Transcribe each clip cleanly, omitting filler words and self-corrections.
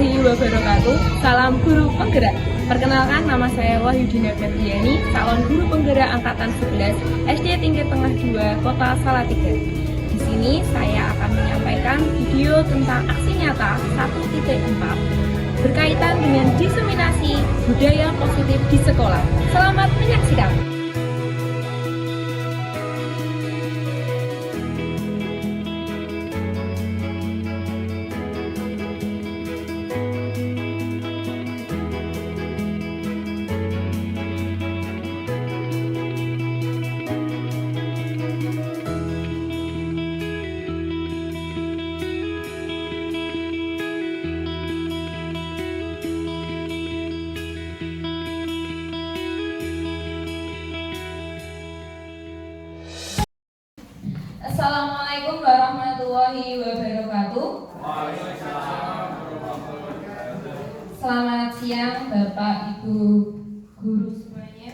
warahmatullahi wabarakatuh. Salam guru penggerak. Perkenalkan, nama saya Wahyudina Febriani, calon guru penggerak angkatan 11 SD Tingkat Tengah 2 Kota Salatiga. Di sini saya akan menyampaikan video tentang aksi nyata 1.4 berkaitan dengan diseminasi budaya positif di sekolah. Selamat menyaksikan. Assalamualaikum warahmatullahi wabarakatuh. Selamat siang Bapak Ibu guru semuanya.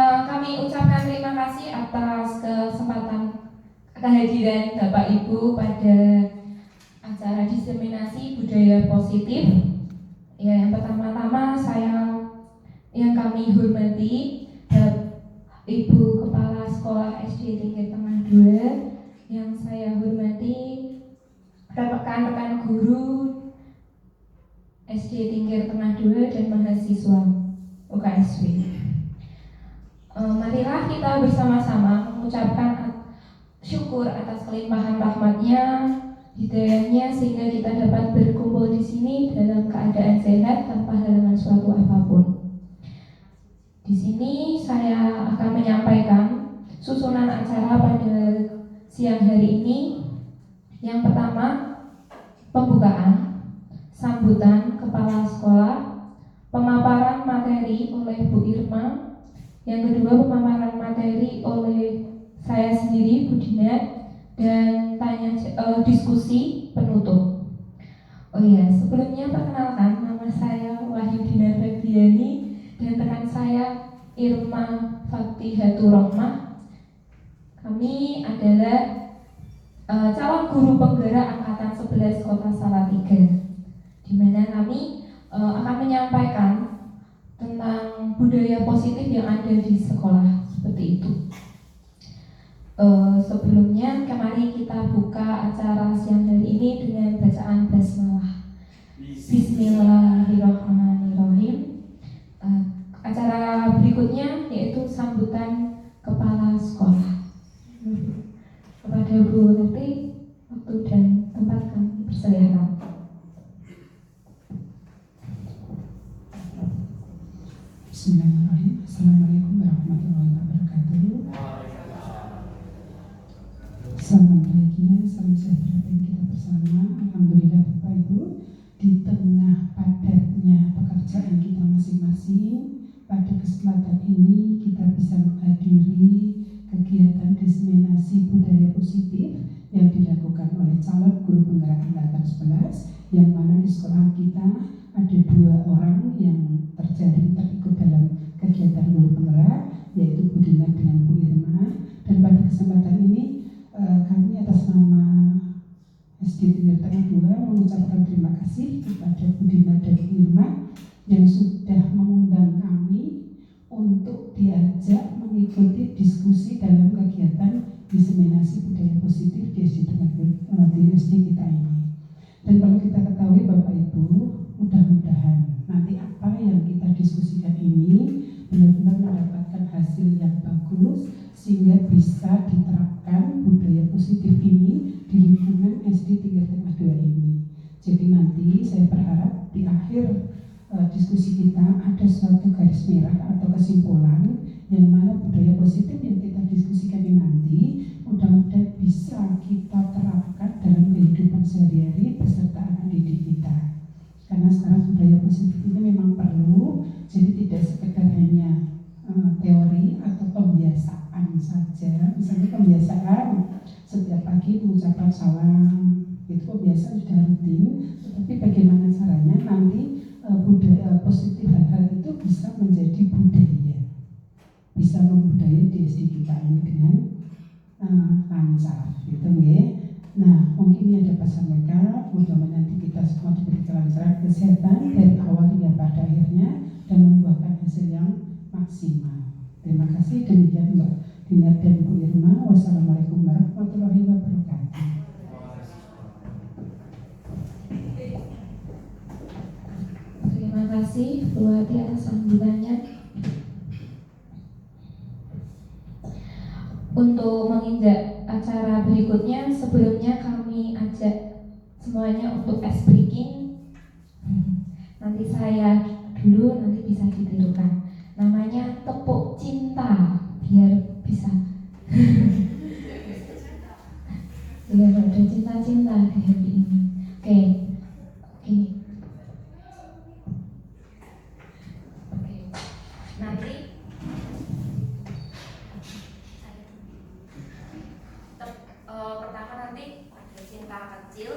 Kami ucapkan terima kasih atas kesempatan kehadiran Bapak Ibu pada acara diseminasi budaya positif. Ya, yang pertama-tama yang kami hormati Ibu Kepala Sekolah SD Tingkat Tengah 2, yang saya hormati rekan-rekan guru SD Tingkat Tengah 2 dan mahasiswa UKSW. Marilah kita bersama-sama mengucapkan syukur atas kelimpahan rahmatnya, hidayahnya, sehingga kita dapat berkumpul di sini dalam keadaan sehat tanpa halangan suatu apapun. Di sini saya akan menyampaikan susunan acara pada siang hari ini. Yang pertama, pembukaan, sambutan kepala sekolah, pemaparan materi oleh Bu Irma. Yang kedua, pemaparan materi oleh saya sendiri, Bu Dina, dan diskusi penutup. Oh iya, sebelumnya perkenalkan, nama saya Wahyudina Febriani dan rekan saya Irma Fatihatur Rohmah. Kami adalah calon guru penggerak angkatan 11 Kota Salatiga, di mana kami akan menyampaikan tentang budaya positif yang ada di sekolah, seperti itu. Sebelumnya, mari kita buka acara siang hari ini dengan bacaan basmalah. Bismillahirrahmanirrahim. Acara berikutnya yaitu sambutan kepala sekolah. Kepada Bu Leti, waktu dan tempat kami persilakan. Bismillahirrahmanirrahim. Assalamualaikum warahmatullahi wabarakatuh. Salam bahagia, salam sejahtera bagi kita bersama. Alhamdulillah Bapak Ibu, di tengah padatnya pekerjaan kita masing-masing, pada kesempatan ini kita bisa menghadiri kegiatan diseminasi budaya positif yang dilakukan oleh calon guru penggerak angkatan 11, yang mana di sekolah kita ada 2 orang yang terikut dalam kegiatan guru penggerak, yaitu Bu Dina dengan Bu Irma. Dan pada kesempatan ini kami atas nama SD Tingkat Tengah 2 mengucapkan terima kasih kepada Bu Dina dan Bu Irma yang sudah mengundang kami untuk diajak mengikuti diskusi dalam kegiatan diseminasi budaya positif di SD kita ini. Dan perlu kita ketahui Bapak Ibu, mudah-mudahan nanti apa yang kita diskusikan ini benar-benar mendapatkan hasil yang bagus, sehingga bisa diterapkan budaya positif ini di lingkungan SD Tingkat Tengah 2 ini. Jadi nanti saya berharap di akhir diskusi kita ada suatu garis merah atau kesimpulan yang mana budaya positif yang kita diskusikan ini nanti mudah-mudahan bisa kita terapkan dalam kehidupan sehari-hari beserta anak didik kita. Karena sekarang budaya positif ini memang perlu, jadi tidak sekedar hanya teori atau pembiasaan saja. Misalnya pembiasaan setiap pagi mengucapkan salam, itu pembiasaan sudah rutin, tetapi bagaimana caranya nanti budaya positif hal-hal itu bisa menjadi budaya, bisa membudayai di SD kita ini dengan lancar, gitu ya. Nah, ini ada pesan mereka, mudah-mudahan nanti kita semua diberi kelancaran kesehatan dari awal hingga pada akhirnya dan membuahkan hasil yang maksimal. Terima kasih, demikian Mbak Dinar dan Bu Irma. Wassalamualaikum warahmatullahi wabarakatuh. Terima kasih Bu Wati atas sambutannya. Untuk menginjak acara berikutnya, sebelumnya kami ajak semuanya untuk ice breaking. Nanti saya dulu, nanti bisa ditirukan. Namanya tepuk cinta, biar bisa. Biar ada cinta-cinta di happy ini. Oke, gini. Oke, nanti pertama nanti ada cinta kecil,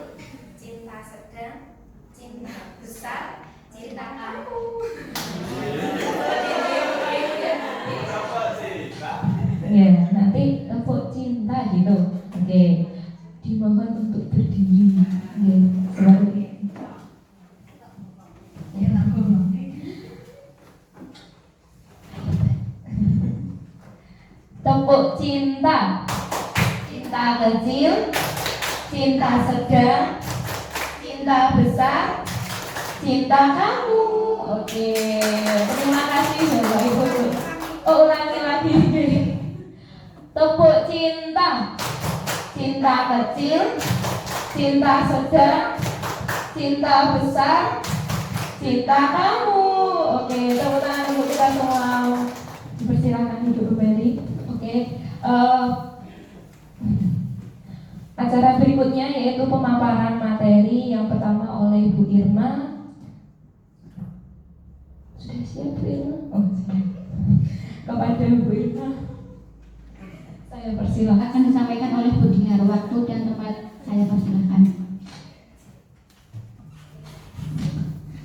cinta sedang, cinta besar, cinta kamu. Ya, nanti tepuk cinta gitu. Oke, dimohon untuk berdiri. Oke, selalu. Tepuk cinta. Cinta kecil, cinta sedang, cinta besar, cinta kamu. Oke, terima kasih Bapak Ibu. Ulangi lagi. Tepuk cinta, cinta kecil, cinta sedang, cinta besar, cinta kamu. Oke, tepuk tangan untuk kita semua. Dipersilakan duduk kembali. Oke. Acara berikutnya yaitu pemaparan materi yang pertama oleh Bu Irma. Sudah siap Bu Irma? Oh, siap. Kepada Bu Irma, saya persilakan. Akan disampaikan oleh Bu Dinar. Waktu dan tempat saya persilakan.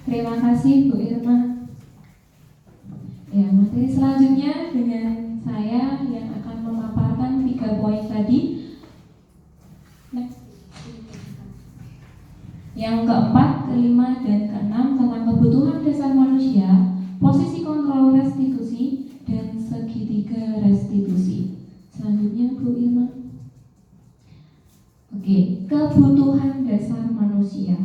Terima kasih Bu Irma. Ya, materi selanjutnya dengan saya yang akan memaparkan 3 poin tadi. Yang keempat, kelima, dan keenam tentang kebutuhan dasar manusia, posisi kontrol restitusi, dan segitiga restitusi. Selanjutnya Bu Irma. Oke, kebutuhan dasar manusia.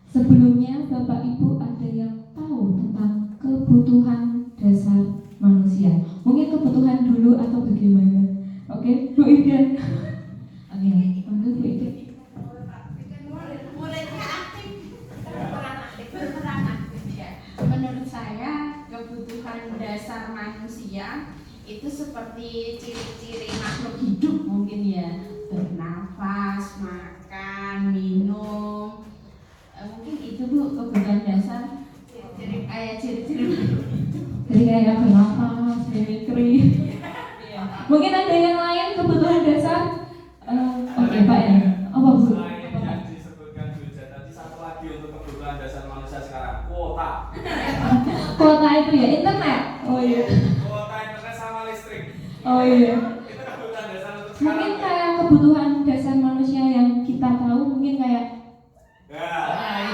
Sebelumnya Bapak Ibu ada yang tahu tentang kebutuhan dasar manusia? Mungkin kebutuhan dulu atau bagaimana? Oke, Bu Ida. Oke, monggo Bu Ida. Menurut saya kebutuhan dasar manusia itu seperti ciri-ciri makhluk hidup mungkin ya, bernafas, makan, minum, mungkin itu Bu kebutuhan dasar. Ciri-ciri makhluk hidup. Jadi kayak bernafas, mimikri. Mungkin ada yang lain kebutuhan dasar. Oke Pak ya. Apa Bu? Selain yang disebutkan Bu Ija tadi, satu lagi untuk kebutuhan dasar manusia sekarang, kuota. Kuota itu ya internet. Oh iya. Kuota internet sama listrik. Oh iya. Itu kebutuhan dasar untuk sekarang. Mungkin kayak kebutuhan dasar manusia yang kita tahu mungkin kayak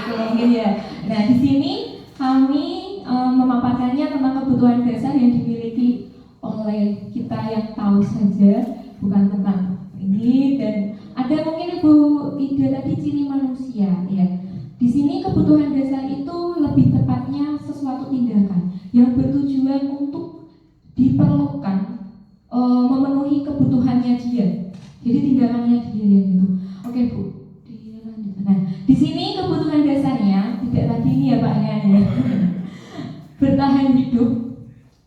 itu mungkin ya. Nah di sini kami memaparkannya tentang kebutuhan dasar yang dimiliki oleh kita yang tahu saja, bukan tentang ini. Dan ada mungkin Ibu Ida tadi ciri manusia ya. Di sini kebutuhan dasar itu lebih tepatnya sesuatu tindakan yang bertujuan untuk diperlukan memenuhi kebutuhannya dia. Jadi tindakannya dia yang itu. Oke Bu, dilanjutkan. Nah, di sini kebutuhan dasarnya tidak tadi ini ya Pak ya. Bertahan hidup,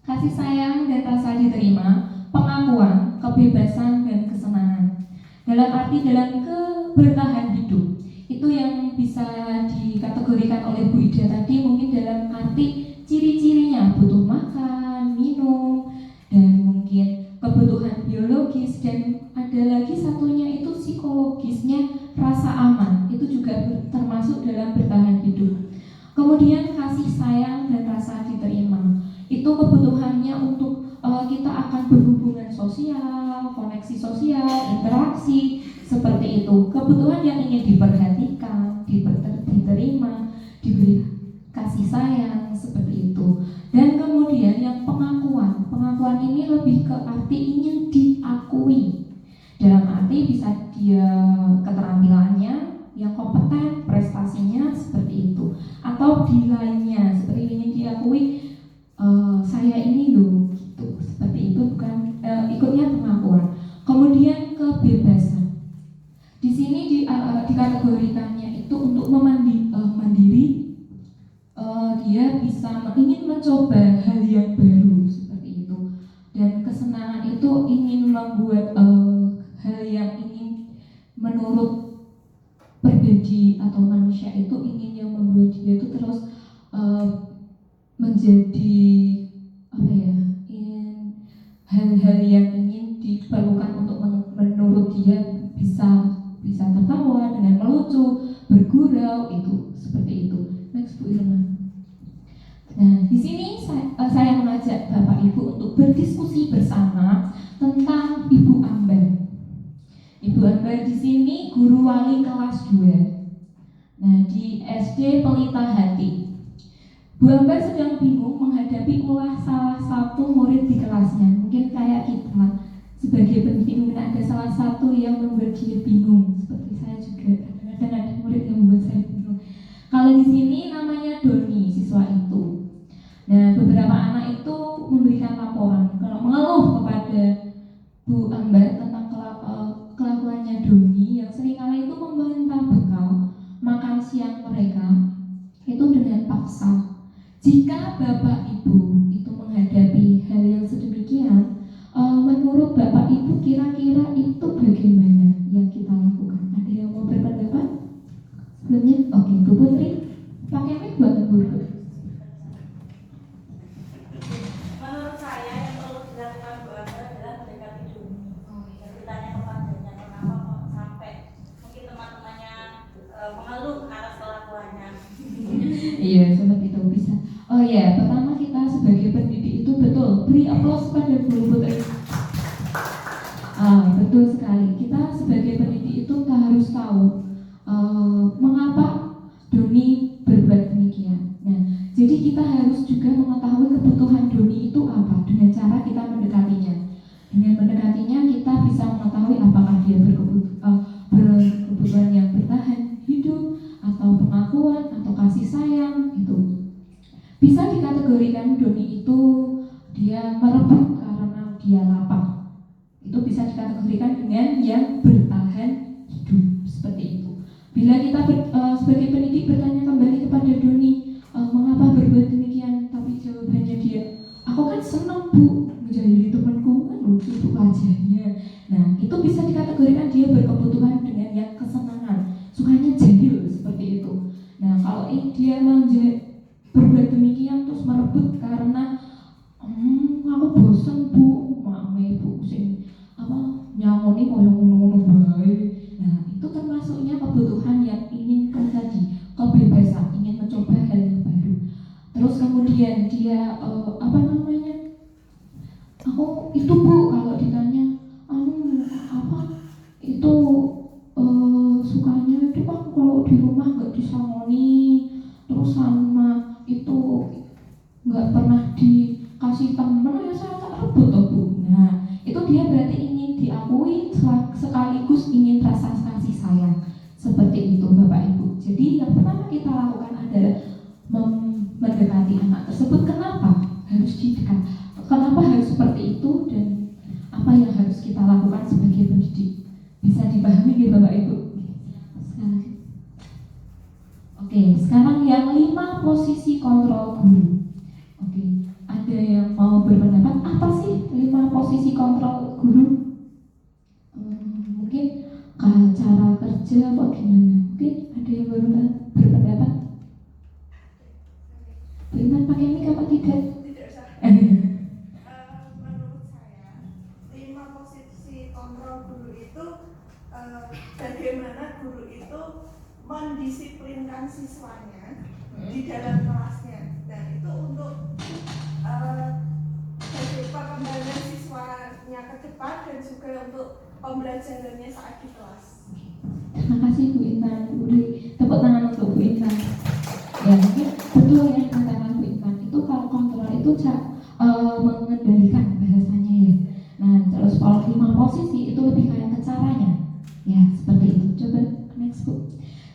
kasih sayang dan rasa diterima, pengakuan, kebebasan dan kesenangan. Dalam arti dalam bertahan hidup itu yang bisa dikategorikan oleh Bu Ida tadi mungkin dalam arti ciri-cirinya butuh makan, minum, dan mungkin kebutuhan biologis, dan ada lagi satunya itu psikologisnya, rasa aman, itu juga termasuk dalam bertahan hidup. Kemudian kasih sayang dan rasa diterima, itu kebutuhannya untuk kita akan berhubungan sosial, koneksi sosial, interaksi, seperti itu. Kebutuhan yang ingin diperhatikan, diterima, diberi kasih sayang, seperti itu. Dan kemudian yang pengakuan ini lebih ke arti ingin diakui. Dalam arti bisa dia keterampilannya yang kompeten, prestasinya seperti itu, atau di lainnya seperti ingin diakui, saya ini loh, gitu. Seperti itu, bukan ikutnya pengakuan. Kemudian kebebasan. Di sini dikategorikannya itu untuk mandiri. Dia bisa ingin mencoba hal yang baru seperti itu, dan kesenangan itu ingin membuat hal yang ingin menurut pribadi atau manusia itu ingin yang membuat dia itu terus menjadi ingin hal-hal yang ingin diperlukan untuk menurut dia bisa tertawa dengan melucu, bergurau, itu seperti itu. Next, Bu Irma. Nah, di sini saya mengajak Bapak Ibu untuk berdiskusi bersama tentang Ibu Ambar. Ibu Ambar di sini guru wali kelas 2. Nah, di SD Pelita Hati. Bu Ambar sedang bingung menghadapi ulah salah satu murid di kelasnya. Mungkin kayak kita sebagai pendidik mungkin ada salah satu yang membuat dia bingung. Seperti saya juga kadang-kadang ada murid yang membuat saya bingung. Kalau di sini namanya Doni, siswa itu. Nah, beberapa anak itu memberikan laporan kalau mengeluh kepada Bu Ambar tentang kelakuannya Doni yang seringkali itu meminta bekal makan siang mereka itu dengan paksa. Jika Bapak Ibu itu menghadapi hal yang sedemikian, menurut Bapak Ibu kira-kira itu bagaimana yang kita lakukan? Ada yang mau berpendapat? Sebelumnya, oke, Bu Putri, pakai mic buat Bu. Menurut saya yang perlu dilakukan Bu Ambar adalah mendekati Doni. Jadi tanya kepadanya kenapa kok sampai mungkin teman-temannya mengeluh atas kelakuannya. Iya, seperti itu bisa. Oh ya, pertama kita sebagai pendidik itu betul beri aplaus pada Bu Putri. Betul sekali. Kita sebagai pendidik itu kita harus tahu mengapa Doni berbuat demikian. Nah, jadi kita harus juga mengetahui kebutuhan Doni itu apa dengan cara kita mendekatinya. Dengan mendekatinya kita bisa mengetahui apakah dia berkebutuhan yang bertahan hidup atau pengakuan atau kasih sayang itu. Bisa dikategorikan Doni itu dia merebut karena dia lapar. Itu bisa dikategorikan dengan yang bertahan hidup seperti itu. Bila kita sebagai pendidik bertanya kembali kepada Doni, mengapa berbuat demikian, tapi jawabannya dia, aku kan senang Bu menjahili temanku, kan lucu itu wajahnya. Nah, itu bisa dikategorikan dia berkebutuhan dengan yang kesenangan, sukanya jahil seperti itu. Nah, kalau dia berbuat demikian terus merebut karena aku bosan Bu, mame Bu sing nyamoni koyo ngono-ngono bae. Nah, itu termasuknya kebutuhan yang ingin tadi, kebebasan, ingin mencoba hal yang baru. Terus kemudian dia aku itu Bu, kalau ditanya itu sukanya itu kan kalau di rumah nggak disangoni, terus sama itu nggak pernah dikasih temen, ya saya tak rebut toh Bu. Nah, itu dia berarti ingin diakui sekaligus ingin rasa kasih sayang seperti itu Bapak Ibu. Jadi yang pertama kita lakukan adalah mendekati anak tersebut. Kenapa harus didekat? Kenapa harus seperti itu dan apa yang harus kita lakukan sebagai pendidik? Bisa dipahami ya Bapak Ibu? Oke, sekarang yang 5 posisi kontrol guru. Oke, ada yang mau berpendapat apa sih 5 posisi kontrol guru? Mungkin cara kerja apa gimana? Mungkin ada yang berpendapat? Beriman pakai mic apa tidak? Tidak usah. Menurut saya 5 posisi kontrol guru itu bagaimana guru itu mendisiplinkan siswanya di dalam kelasnya. Dan itu untuk perkembangan siswanya ke depan dan juga untuk pembelajarannya saat di kelas. Terima kasih Bu Intan. Beri tepuk tangan untuk Bu Intan. Ya, mungkin betul ya katakan Bu Intan. Itu kalau kontrol itu mengendalikan bahasanya ya. Nah, terus kalau 5 posisi itu lebih kayak ke caranya. Ya, seperti itu. Coba next Bu.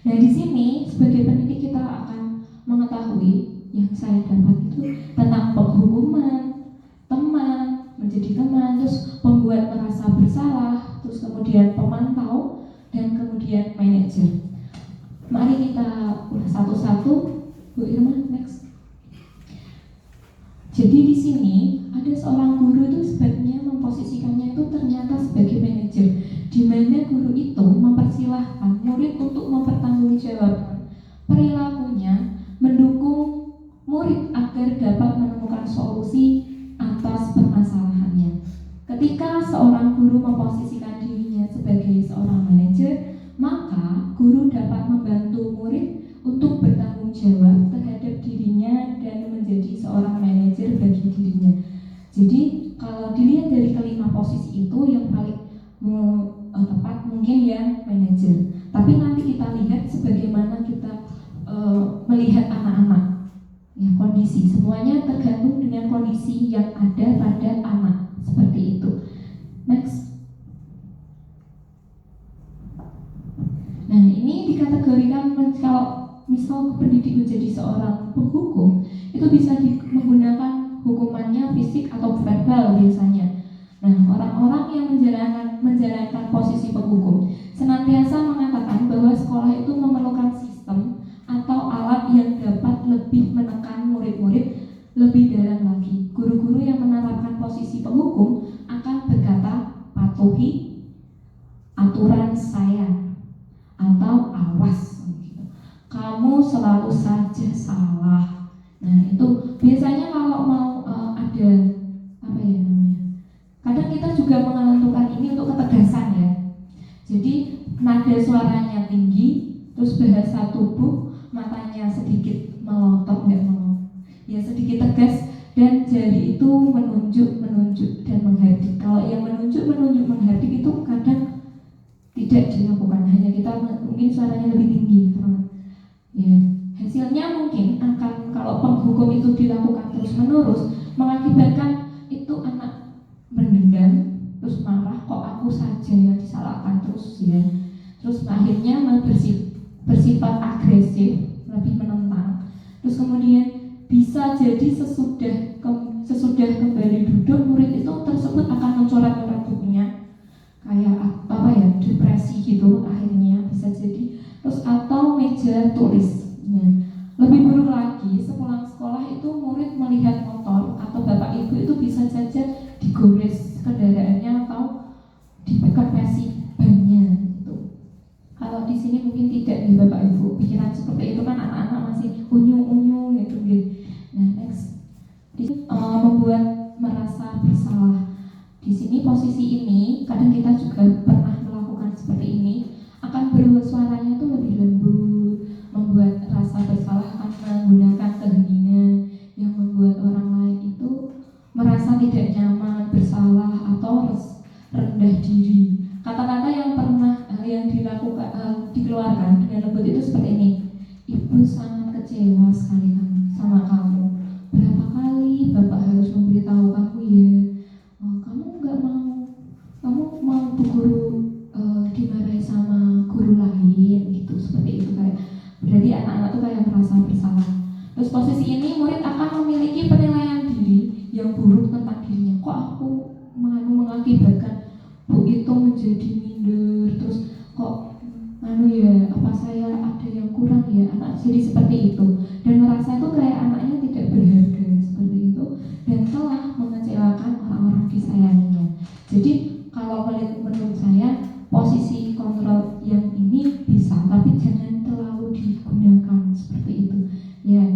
Nah, di sini sebagai pendidik kita akan mengetahui yang saya dapat itu tentang penghukuman, teman, menjadi teman, terus pembuat merasa bersalah, terus kemudian pemantau, dan kemudian manajer. Mari kita ulas satu-satu. Bu Irma, next. Jadi di sini ada seorang guru itu sebaiknya memposisikannya itu ternyata sebagai manajer, di mana guru itu mempersilahkan murid untuk mempertanggungjawabkan perilakunya, mendukung murid agar dapat menemukan solusi atas permasalahannya. Ketika seorang guru memposisikan dirinya sebagai seorang manajer, maka guru dapat membantu murid untuk bertanggung jawab terhadap dirinya dan menjadi seorang manajer bagi dirinya. Jadi kalau dilihat dari kelima posisi itu yang paling tepat mungkin yang manajer. Tapi nanti kita lihat sebagaimana kita melihat anak-anak. Ya, kondisi semuanya tergantung dengan kondisi yang ada pada anak, seperti itu. Next. Nah, ini dikategorikan kalau misal pendidik menjadi seorang penghukum, itu bisa menggunakan hukumannya fisik atau verbal biasanya. Nah, orang-orang yang menjalankan posisi penghukum senantiasa mengatakan bahwa sekolah itu memerlukan sistem atau alat yang dapat lebih menekan murid-murid lebih dalam lagi. Guru-guru yang menerapkan posisi penghukum akan berkata, patuhi aturan saya atau awas, kamu selalu saja salah. Nah, itu biasanya kalau mau ada apa ya namanya, kadang kita juga menentukan ini untuk ketegasan ya. Jadi nada suaranya tinggi, terus bahasa tubuh, matanya sedikit melotot, nggak melotot, ya sedikit tegas, dan jari itu menunjuk dan menghardik. Kalau yang menunjuk menghardik itu kadang tidak dilakukan, hanya kita mungkin suaranya lebih tinggi. Ya, hasilnya mungkin akan kalau penghukum itu dilakukan terus-menerus mengakibatkan itu anak mendendam, terus marah, kok aku saja yang disalahkan terus ya. Terus akhirnya bersifat agresif, lebih menentang. Terus kemudian bisa jadi sesudah kembali duduk, murid itu tersebut akan mencoret-coret bukunya, kayak apa ya, depresi gitu akhirnya bisa jadi. Terus atau meja tulis. Nah, lebih buruk lagi, sepulang sekolah itu murid melihat motor atau bapak ibu itu bisa saja digores kendaraannya atau dikempesi bannya gitu. Kalau di sini mungkin tidak nih bapak ibu, pikiran seperti itu kan anak-anak masih unyu-unyu gitu. Nah, next. Membuat merasa bersalah. Di sini posisi ini kadang kita juga pernah melakukan seperti ini, akan bersuaranya tuh lebih lembut, membuat rasa bersalah akan menggunakan keheningan yang membuat orang lain itu merasa tidak nyaman, bersalah atau rendah diri. Kata-kata yang pernah yang dikeluarkan dengan lembut itu seperti ini. Ibu sangat kecewa sekali sama kamu. Berapa kali Bapak harus memberitahu kamu ya? Kamu mau bu guru dimarahi sama guru lain gitu, seperti itu kayak. Berarti anak-anak tuh kayak merasa bersalah. Terus posisi ini murid akan memiliki penilaian diri yang buruk tentang dirinya. Kok aku mengakibatkan bu itu menjadi minder, terus kok ya apa saya ada yang kurang ya, anak jadi seperti itu dan merasa itu kayak anaknya tidak berharga seperti itu dan telah mengecewakan orang-orang disayanginya. Jadi kalau menurut saya posisi kontrol yang ini bisa, tapi jangan terlalu digunakan seperti itu ya.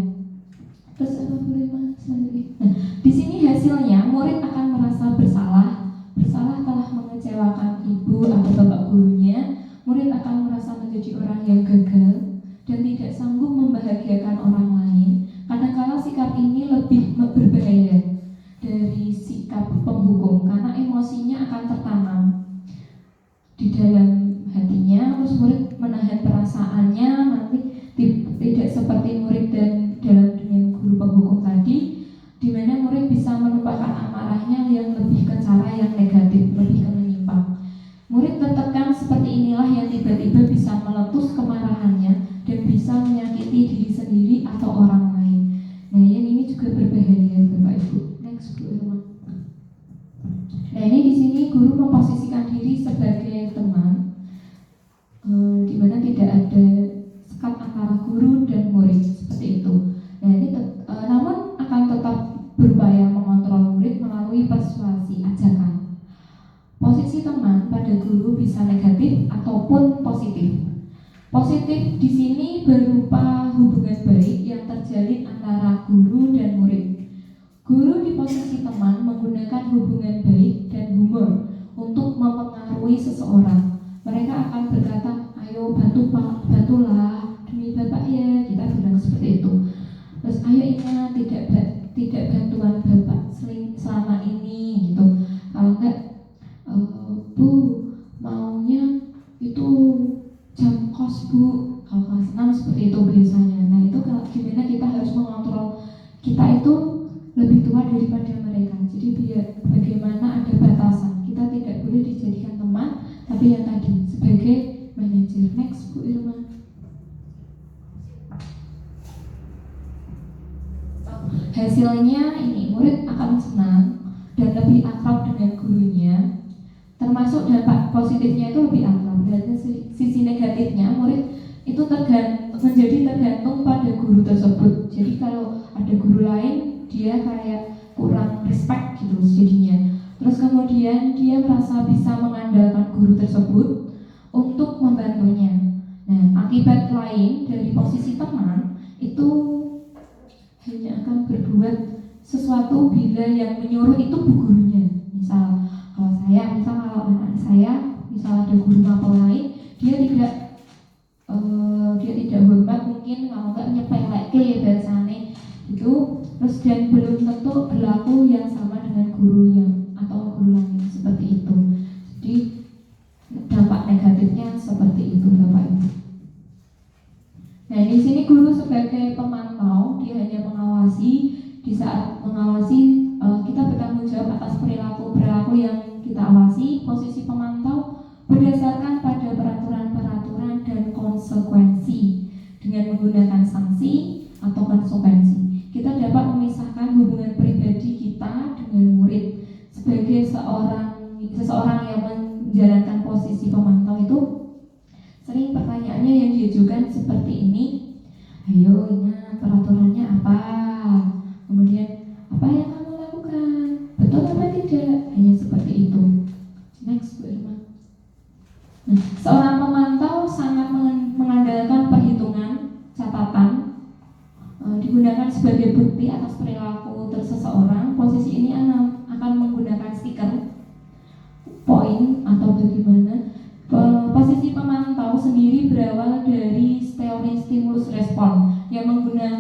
Terus apa boleh mas selanjutnya? Nah, di sini hasilnya murid akan merasa bersalah telah mengecewakan ibu atau bapak gurunya. Murid akan merasa menjadi orang yang gagal dan tidak sanggup membahagiakan orang lain. Kadang-kala sikap ini lebih berbahaya dari sikap penghukum karena emosinya akan tertanam di dalam hatinya Positif di sini berupa hubungan baik yang terjalin antara guru dan murid. Guru di posisi teman menggunakan hubungan baik dan humor untuk mempengaruhi seseorang. Mereka akan berkata, ayo bantu Pak, bantulah demi Bapak ya, kita bilang seperti itu. Terus ayo ingat tidak bantuan Bapak selama ini gitu. Kalau enggak, Bu maunya itu jam kos Bu, kalau kelas 6 seperti itu biasanya. Nah itu kalau gimana kita harus mengontrol kita itu lebih tua daripada mereka. Jadi biar bagaimana ada batasan. Kita tidak boleh dijadikan teman, tapi yang tadi sebagai manajer. Next Bu Irma. Hasilnya ini murid akan senang dan lebih akrab dengan gurunya. Termasuk dampak positifnya itu lebih akrab. Dan sisi negatifnya murid itu menjadi tergantung pada guru tersebut. Jadi kalau ada guru lain dia kayak kurang respect gitu jadinya. Terus kemudian dia merasa bisa mengandalkan guru tersebut untuk membantunya. Nah, akibat lain dari posisi teman itu hanya akan berbuat sesuatu bila yang menyuruh itu bu gurunya. Misal kalau anak saya misal ada guru mapel lain, dia tidak hormat, mungkin kalau enggak nyepeleke bahasane itu. Terus dan belum tentu berlaku yang sama dengan guru yang atau guru lain seperti itu. Jadi dampak negatifnya seperti itu Bapak Ibu. Nah di sini guru sebagai pemantau, dia hanya mengawasi. Di saat mengawasi kita bertanggung jawab atas perilaku yang kita awasi. Posisi pemantau berdasarkan pada peraturan-peraturan dan konsekuensi dengan menggunakan sanksi atau konsekuensi. Kita dapat memisahkan hubungan pribadi kita dengan murid. Sebagai seseorang yang menjalankan posisi pemantau itu sering pertanyaannya yang diajukan seperti ini. Ayo ingat peraturannya apa? Kemudian apa yang kamu lakukan? Betul apa tidak? Hanya seperti itu. Next Bu Irma. Nah, seorang pemantau sangat mengandalkan perhitungan, catatan, digunakan sebagai bukti atas perilaku seseorang. Posisi ini akan menggunakan stiker, poin atau bagaimana. Posisi pemantau sendiri berawal dari teori stimulus respon yang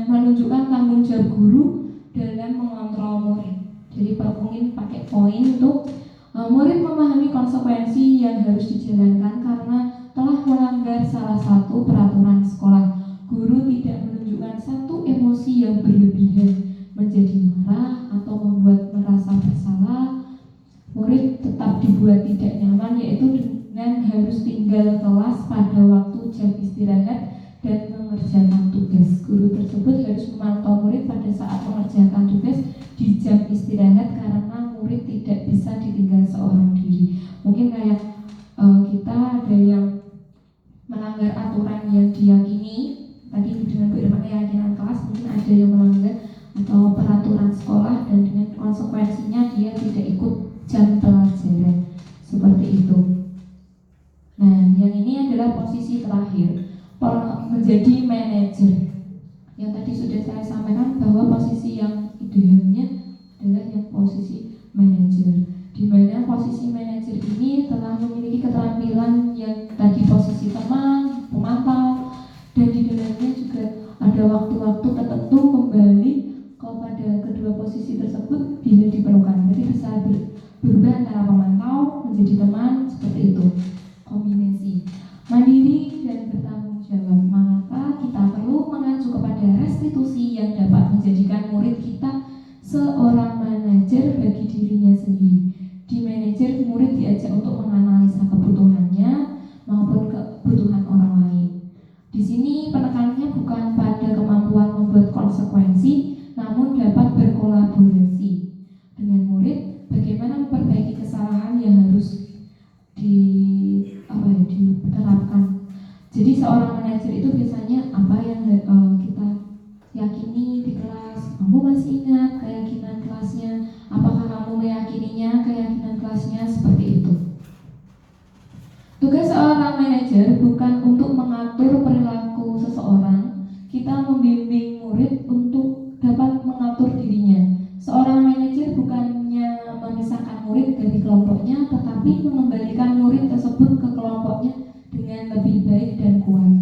menunjukkan tanggung jawab guru dalam mengontrol murid. Jadi mungkin pakai poin untuk murid memahami konsekuensi yang harus dijalankan karena telah melanggar salah satu peraturan sekolah. Guru tidak menunjukkan satu emosi yang berlebihan, menjadi marah atau membuat merasa bersalah. Murid tetap dibuat tidak nyaman, yaitu dengan harus tinggal kelas pada waktu jam istirahat dan mengerjakan tugas. Guru tersebut harus memantau murid pada saat mengerjakan tugas di jam istirahat karena murid tidak bisa ditinggal seorang diri. Mungkin kayak kita ada yang melanggar aturan yang diyakini. Tadi dengan Bu Irma keyakinan kelas, mungkin ada yang melanggar atau peraturan sekolah dan dengan konsekuensinya dia tidak ikut jam pelajaran seperti itu. Nah, yang ini adalah posisi terakhir, menjadi manajer. Yang tadi sudah saya sampaikan bahwa posisi yang idealnya adalah yang posisi manajer, di mana posisi manajer ini telah memiliki keterampilan yang tadi posisi teman, pemantau, dan di dalamnya juga ada waktu-waktu tertentu kembali kepada kedua posisi tersebut bila diperlukan. Jadi bisa berubah antara pemantau menjadi teman seperti itu. Kombinasi mandiri dan bertanggung jawab. Maka kita perlu mengacu kepada restitusi yang dapat menjadikan murid kita seorang manajer bagi dirinya sendiri. Di manajer, murid diajak untuk menganalisa kebutuhannya maupun kebutuhan orang lain. Di sini penekanannya bukan pada kemampuan membuat konsekuensi, namun dapat berkolaborasi dengan murid bagaimana memperbaiki kesalahan yang harus diterapkan. Jadi seorang manajer itu biasanya apa yang kita yakini di kelas. Kamu masih ingat keyakinan kelasnya? Apakah kamu meyakininya keyakinan kelasnya? Seperti itu. Tugas seorang manajer bukan untuk mengatur mengatur perilaku seseorang, kita membimbing murid untuk dapat mengatur dirinya. Seorang manajer bukannya memisahkan murid dari kelompoknya, tetapi mengembalikan murid tersebut ke kelompoknya dengan lebih baik dan kuat.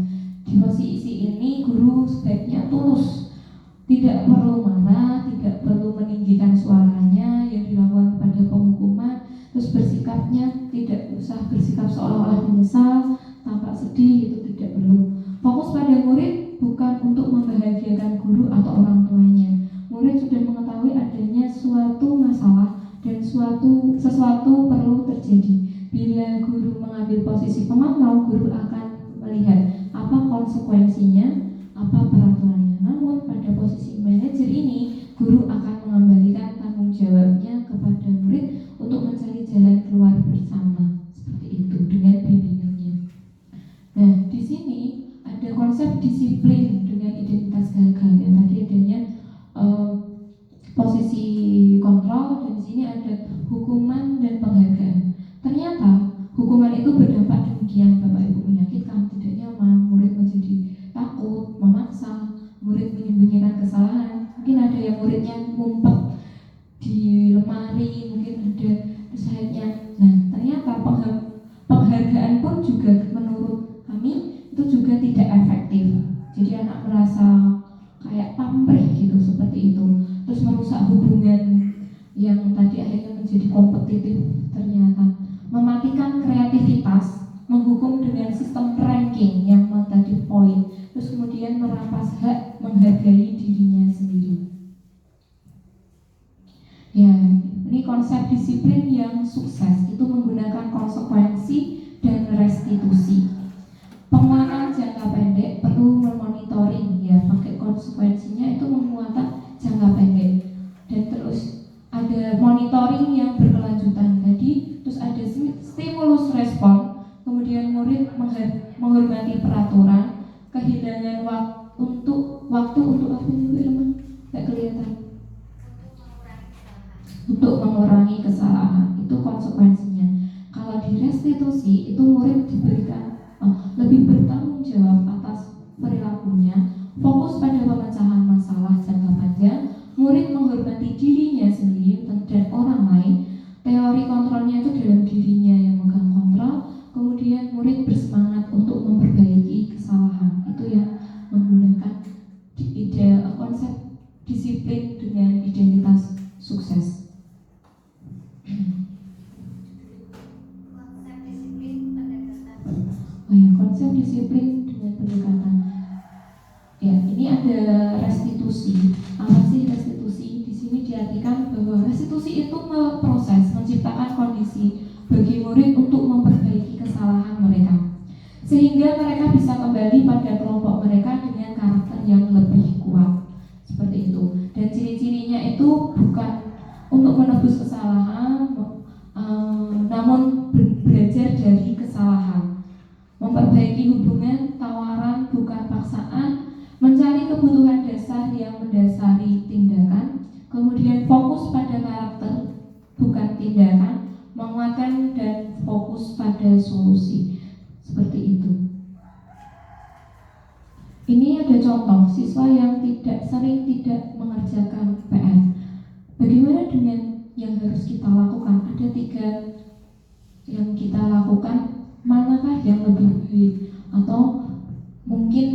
Di posisi ini, guru sebaiknya tulus, tidak perlu marah, tidak perlu meninggikan suaranya yang dilakukan pada penghukuman, terus bersikapnya tidak usah bersikap seolah-olah menyesal, tampak sedih, itu tidak perlu. Fokus pada murid bukan untuk membahagiakan guru atau orang tuanya. Murid sudah mengetahui adanya suatu masalah dan sesuatu perlu terjadi. Bila guru mengambil posisi pemantau, guru akan melihat apa konsekuensinya, apa peraturannya. Namun pada posisi manajer ini, guru akan mengembalikan tanggung jawabnya kepada murid untuk mencari jalan keluar bersama, seperti itu dengan bimbingannya. Nah, di sini ada konsep disiplin dengan identitas gagal. Yang tadi adanya posisi kontrol, dan di sini ada hukuman dan penghargaan. Ternyata hukuman itu berdampak demikian, Bapak Ibu, menyakitkan, tidak nyaman, murid menjadi takut, memaksa, murid menyembunyikan kesalahan. Mungkin ada yang muridnya ngumpet di lemari, mungkin ada usahanya. Nah, ternyata penghargaan pun juga menurut kami itu juga tidak efektif. Jadi anak merasa kayak pamrih gitu, seperti itu. Terus merusak hubungan yang tadi akhirnya menjadi kompetitif, ternyata mematikan kreativitas, menghukum dengan sistem ranking yang tadi poin, terus kemudian merampas hak menghargai dirinya sendiri. Ya, ini konsep disiplin yang sukses itu menggunakan konsekuensi dan restitusi. Penguatan jangka pendek perlu memonitoring, ya, pakai konsekuensinya itu penguatan jangka pendek, dan terus ada monitoring yang berkelanjutan tadi, terus ada stimulus respon, kemudian murid menghormati peraturan, kehilangan waktu untuk apa ini Bu Irma? Nggak kelihatan. Untuk mengurangi kesalahan, itu konsekuensinya. Kalau di restitusi itu murid diberikan lebih bertanggung jawab atas perilakunya, fokus pada pemecahan masalah jangka panjang, murid menghormati dirinya sendiri dan orang lain. Teori kontrolnya itu dalam dirinya yang megang kontrol, kemudian murid bersemangat untuk memperbaiki kesalahan. Itu yang menggunakan konsep disiplin dengan identitas sukses. Konsep disiplin dengan pendekatan. Ya, ini ada restitusi. Apa sih restitusi? Di sini diartikan bahwa restitusi itu proses menciptakan kondisi bagi murid untuk memperbaiki kesalahan mereka, sehingga mereka bisa kembali pada kelompok mereka dengan karakter yang lebih kuat. Seperti itu. Dan ciri-cirinya itu bukan untuk menebus kesalahan, namun belajar dari kesalahan, memperbaiki hubungan, tawaran bukan paksaan, mencari kebutuhan dasar yang mendasari tindakan, kemudian fokus pada karakter bukan tindakan, menguatkan dan fokus pada solusi. Seperti itu. Ini ada contoh siswa yang sering tidak mengerjakan PR. Bagaimana dengan yang harus kita lakukan? Ada 3 yang kita lakukan, manakah yang lebih baik? Atau mungkin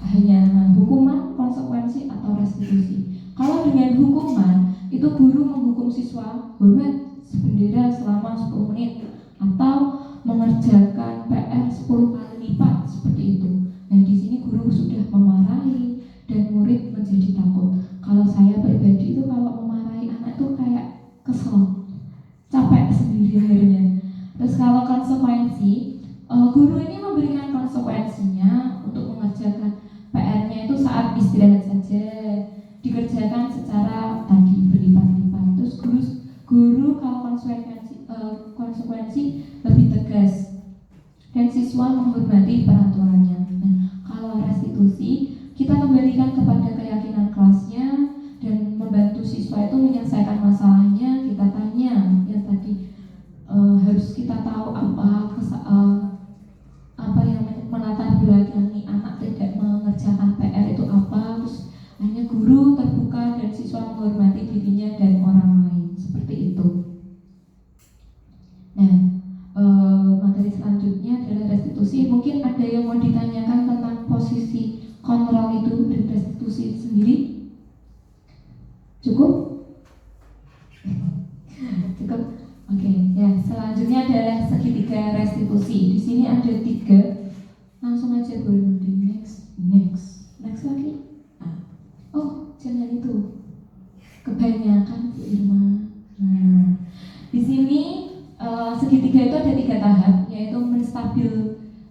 hanya hukuman, konsekuensi, atau restitusi? Kalau dengan hukuman, itu guru menghukum siswa hormat bendera selama 10 menit atau mengerjakan PR 10 kali lipat, seperti itu. Nah, di sini guru sudah memarahi dan murid menjadi takut. Kalau saya pribadi itu kalau memarahi anak itu kayak kesel, capek sendiri akhirnya. Terus kalau konsekuensi, guru ini memberikan konsekuensinya untuk mengerjakan PR-nya itu saat istirahat saja, dikerjakan secara tadi berlipat-lipat. Terus guru kalau konsekuensi lebih tegas dan siswa menghormati peraturannya. Nah, kalau restitusi, kita kembalikan kepada keyakinan kelasnya dan membantu siswa itu menyelesaikan masalahnya. Kita tanya yang tadi harus kita tahu apa yang melatar belakang diskusi. Di sini ada 3. Langsung aja boleh di next lagi. Oh, jangan itu. Kebanyakan Bu Irma. Nah, di sini segitiga itu ada 3 tahap, yaitu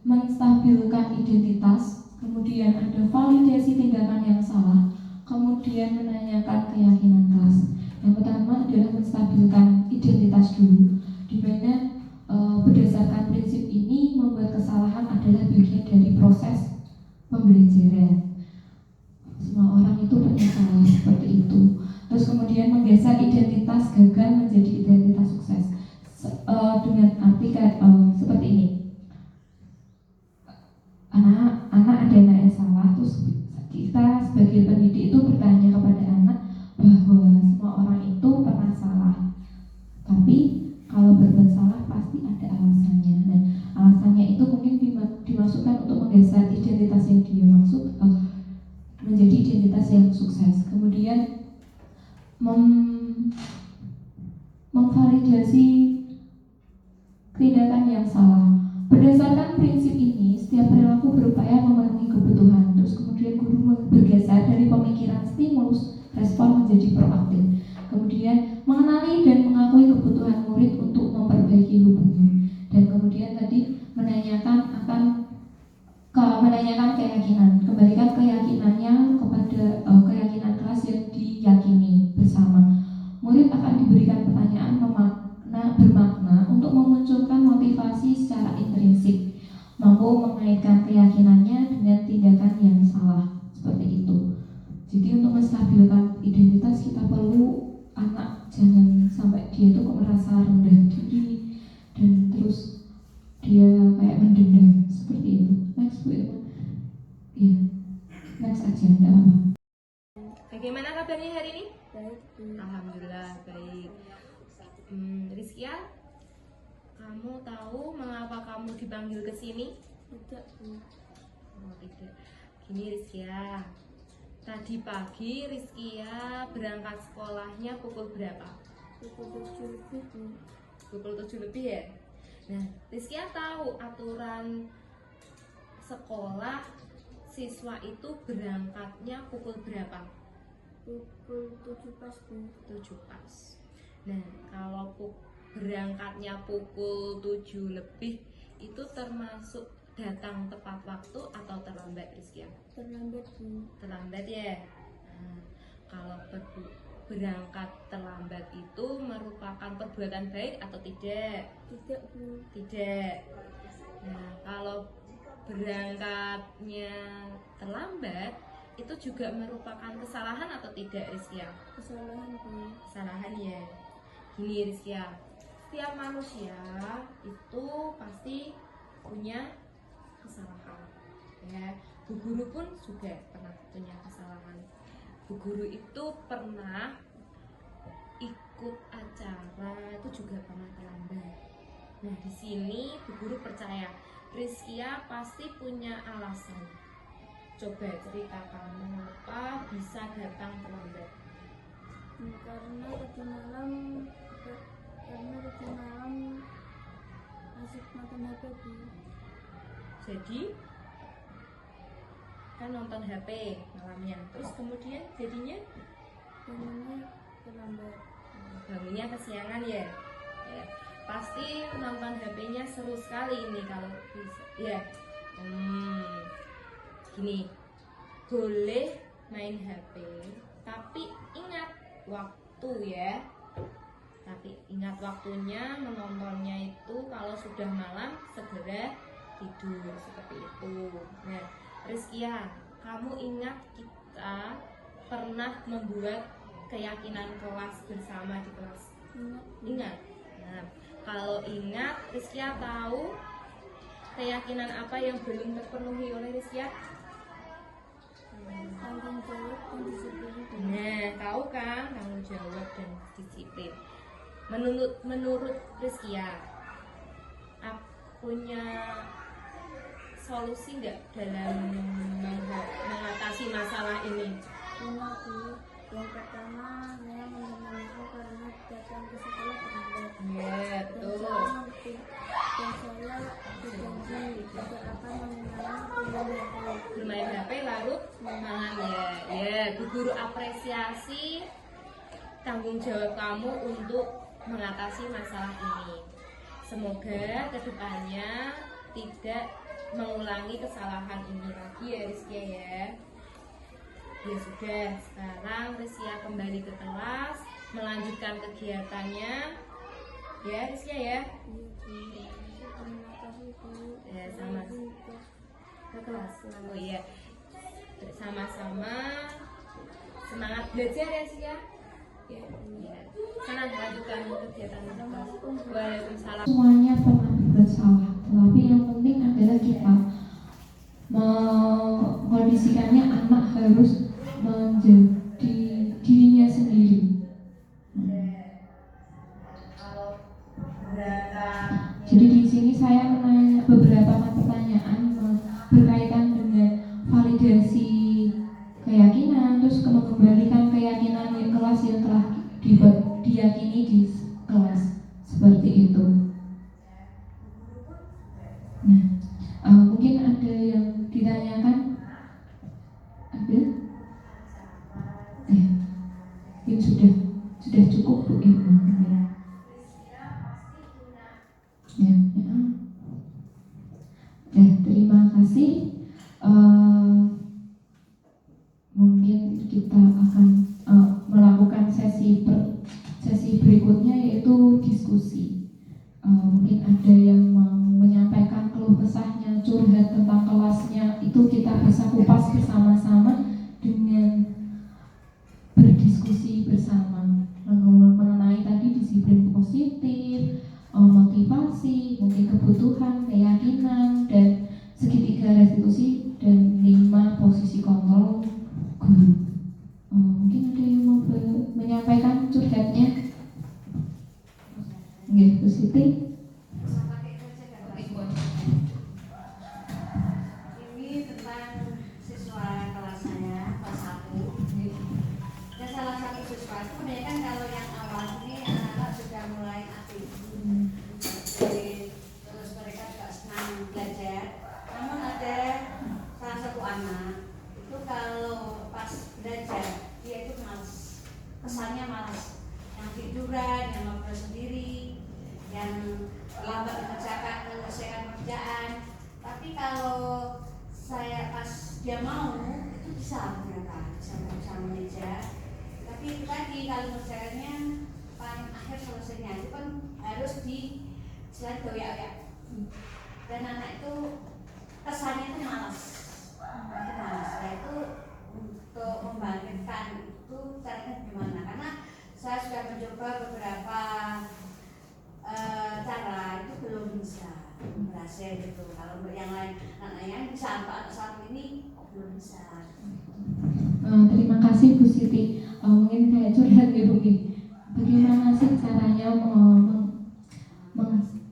menstabilkan identitas, kemudian ada validasi tindakan yang salah, kemudian menanyakan keyakinan kelas. Yang pertama adalah menstabilkan identitas dulu, di mana berdasarkan prinsip ini membuat kesalahan adalah bagian dari proses pembelajaran. Semua orang itu punya salah seperti itu. Terus kemudian menggeser identitas gagal menjadi identitas sukses. Dengan arti seperti ini. Anak ada anak yang salah, terus kita sebagai pendidik itu bertanya kepada anak bahwa semua orang itu pernah salah. Tapi kalau berbuat salah pasti ada alasannya, dan alasannya itu mungkin dimaksudkan untuk menggeser identitas yang dia maksud menjadi identitas yang sukses. Kemudian memvalidasi tindakan yang salah. Berdasarkan prinsip ini, setiap perilaku berupaya memenuhi kebutuhan. Terus kemudian guru bergeser dari pemikiran stimulus respon menjadi proaktif. Kemudian mengenali dan mengakui kebutuhan murid untuk memperbaiki hubungan. Dan kemudian tadi menanyakan keyakinan. Kembalikan keyakinannya kepada keyakinan kelas yang diyakini bersama. Murid akan diberikan pertanyaan bermakna untuk memunculkan motivasi secara intrinsik, mampu mengaitkan keyakinannya dengan tindakan yang salah, seperti itu. Jadi untuk menstabilkan identitas kita perlu anak jangan sampai dia itu merasa rendah diri dan terus dia kayak mendendam seperti itu. Next Bu Irma. Iya, next aja, enggak apa-apa. Bagaimana kabarnya hari ini? Baik, Bu. Alhamdulillah baik. Rizkia, kamu tahu mengapa kamu dipanggil ke sini? Tidak, Bu. Oh, tidak. Gini Rizkia, tadi pagi Rizkia berangkat sekolahnya pukul berapa? Pukul 7 lebih, Bu. Pukul 7 lebih ya? Nah, Rizkia tahu aturan sekolah siswa itu berangkatnya pukul berapa? Pukul 7 pas, Bu. 7 pas. Nah, kalau berangkatnya pukul 7 lebih itu termasuk datang tepat waktu atau terlambat Rizkia? Terlambat, Bu. Terlambat ya. Nah, kalau berangkat terlambat itu merupakan perbuatan baik atau tidak? Tidak, Bu. Tidak. Nah, kalau berangkatnya terlambat itu juga merupakan kesalahan atau tidak Rizkia? Kesalahan, Bu. Kesalahan ya. Gini Rizkia, setiap manusia itu pasti punya kesalahan ya. Bu Guru pun juga pernah punya kesalahan. Bu Guru itu pernah ikut acara itu juga pernah terlambat. Nah, di sini Bu Guru percaya Rizkia pasti punya alasan. Coba cerita kamu apa bisa datang terlambat? Karena tadi malam asik nonton HP, Bu. Jadi kan nonton HP malamnya, terus kemudian jadinya Bangunnya terlambat. bangunnya kesiangan ya. Ya, pasti nonton HP-nya seru sekali ini kalau bisa. Ya, gini, boleh main HP, tapi ingat waktu ya. Tapi ingat waktunya, menontonnya itu kalau sudah malam segera tidur seperti itu. Nah, Rizkia, kamu ingat kita pernah membuat keyakinan kelas bersama di kelas? Ingat. Nah, kalau ingat, Rizkia tahu keyakinan apa yang belum terpenuhi oleh Rizkia? Tanggung jawab dan disiplin. Nah, tahu kan tanggung jawab dan disiplin. Menurut Rizkia, punya solusi nggak dalam mengatasi masalah ini? Punya, Bu. Yang pertama, saya menemani karena datang ke sekolah terlambat. Ya, Dan betul. saya menaruh semangat ya. Bu Guru apresiasi tanggung jawab kamu untuk mengatasi masalah ini. Semoga kedepannya tidak mengulangi kesalahan ini lagi ya Rizkia ya. Ya sudah, sekarang Rizkia kembali ke kelas melanjutkan kegiatannya ya Rizkia ya. Ya sama ke kelas. Oh iya, sama-sama semangat belajar ya Rizkia. Ya, sana lanjutkan kegiatan kelas. Waalaikumsalam. Semuanya pernah bersalah, tetapi yang penting adalah kita mengkondisikannya anak harus menjadi dirinya sendiri. Jadi di sini saya menanya beberapa pertanyaan berkaitan dengan validasi keyakinan, terus mengembalikan keyakinan di kelas yang telah diyakini di kelas, seperti itu. Nah, mungkin ada yang ditanyakan? Ada? Ya, mungkin sudah cukup Bu Irma. Ya, terima kasih. Mungkin kita akan melakukan sesi berikutnya, yaitu diskusi. Mungkin ada yang mau menyampaikan keluh kesahnya, curhat tentang kelasnya, itu kita bisa kupas bersama-sama dengan berdiskusi bersama mengenai tadi disiplin positif, motivasi, mungkin kebutuhan, keyakinan, dan segitiga restitusi, dan 5 posisi kontrol guru. Mungkin ada yang mau menyampaikan curhatnya? Nggih, Bu Siti. Ini tentang siswa kelas saya, kelas 1. Dan salah satu siswa itu kebanyakan kalau yang awal ini anak-anak sudah mulai aktif. Terus mereka juga senang belajar. Namun ada salah satu anak itu kalau pas belajar dia itu malas, kesannya malas, yang tiduran, yang ngobrol sendiri, yang lambat menyelesaikan pekerjaan. Tapi kalau saya pas dia mau itu bisa ternyata bisa mengejar. Tapi itu tadi kalau mengerjakannya paling akhir selesainya itu kan harus di selain doyak-doyak. Dan anak itu kesannya itu malas. Nah itu untuk membangkitkan itu caranya gimana? Karena saya sudah mencoba beberapa cara, itu belum bisa berhasil gitu. Kalau yang lain, anak yang bisa anak satu ini belum bisa. Terima kasih Bu Siti. Mungkin kayak curhat ya Bu. Bagaimana sih caranya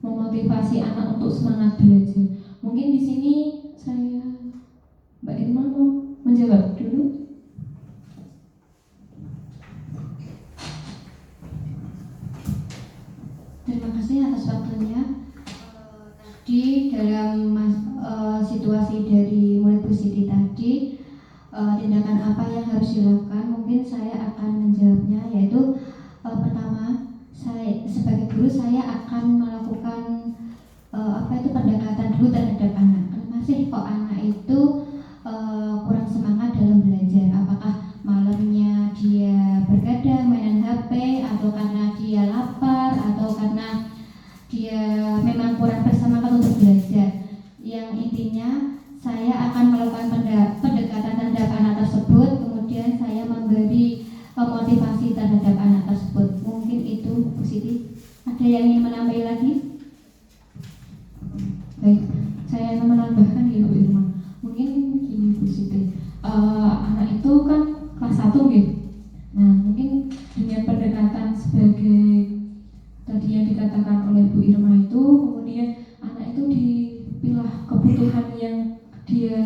memotivasi anak untuk semangat belajar? Mungkin di sini saya Mbak Irma mau menjawab dulu. Terima kasih atas waktunya. Tadi dalam situasi dari murid Bu Siti tadi, tindakan apa yang harus dilakukan, mungkin saya akan menjawabnya, yaitu pertama, saya sebagai guru saya akan melakukan pendekatan dulu terhadap anak. Kenapa sih kok anak itu kurang semangat dalam belajar? Apakah malamnya dia bergadang mainan HP, atau karena dia lapar, atau karena dia memang kurang bersemangat untuk belajar? Yang intinya saya akan melakukan pendekatan terhadap anak tersebut, kemudian saya memberi motivasi terhadap anak tersebut. Mungkin itu Bu Siti. Ada yang ingin menambah lagi? Baik, saya akan menambahkan ya Bu Irma. Mungkin gini Bu Siti, anak itu kan kelas 1 gitu. Nah mungkin dengan pendekatan sebagai tadi yang dikatakan oleh Bu Irma itu, kemudian anak itu dipilah kebutuhan yang dia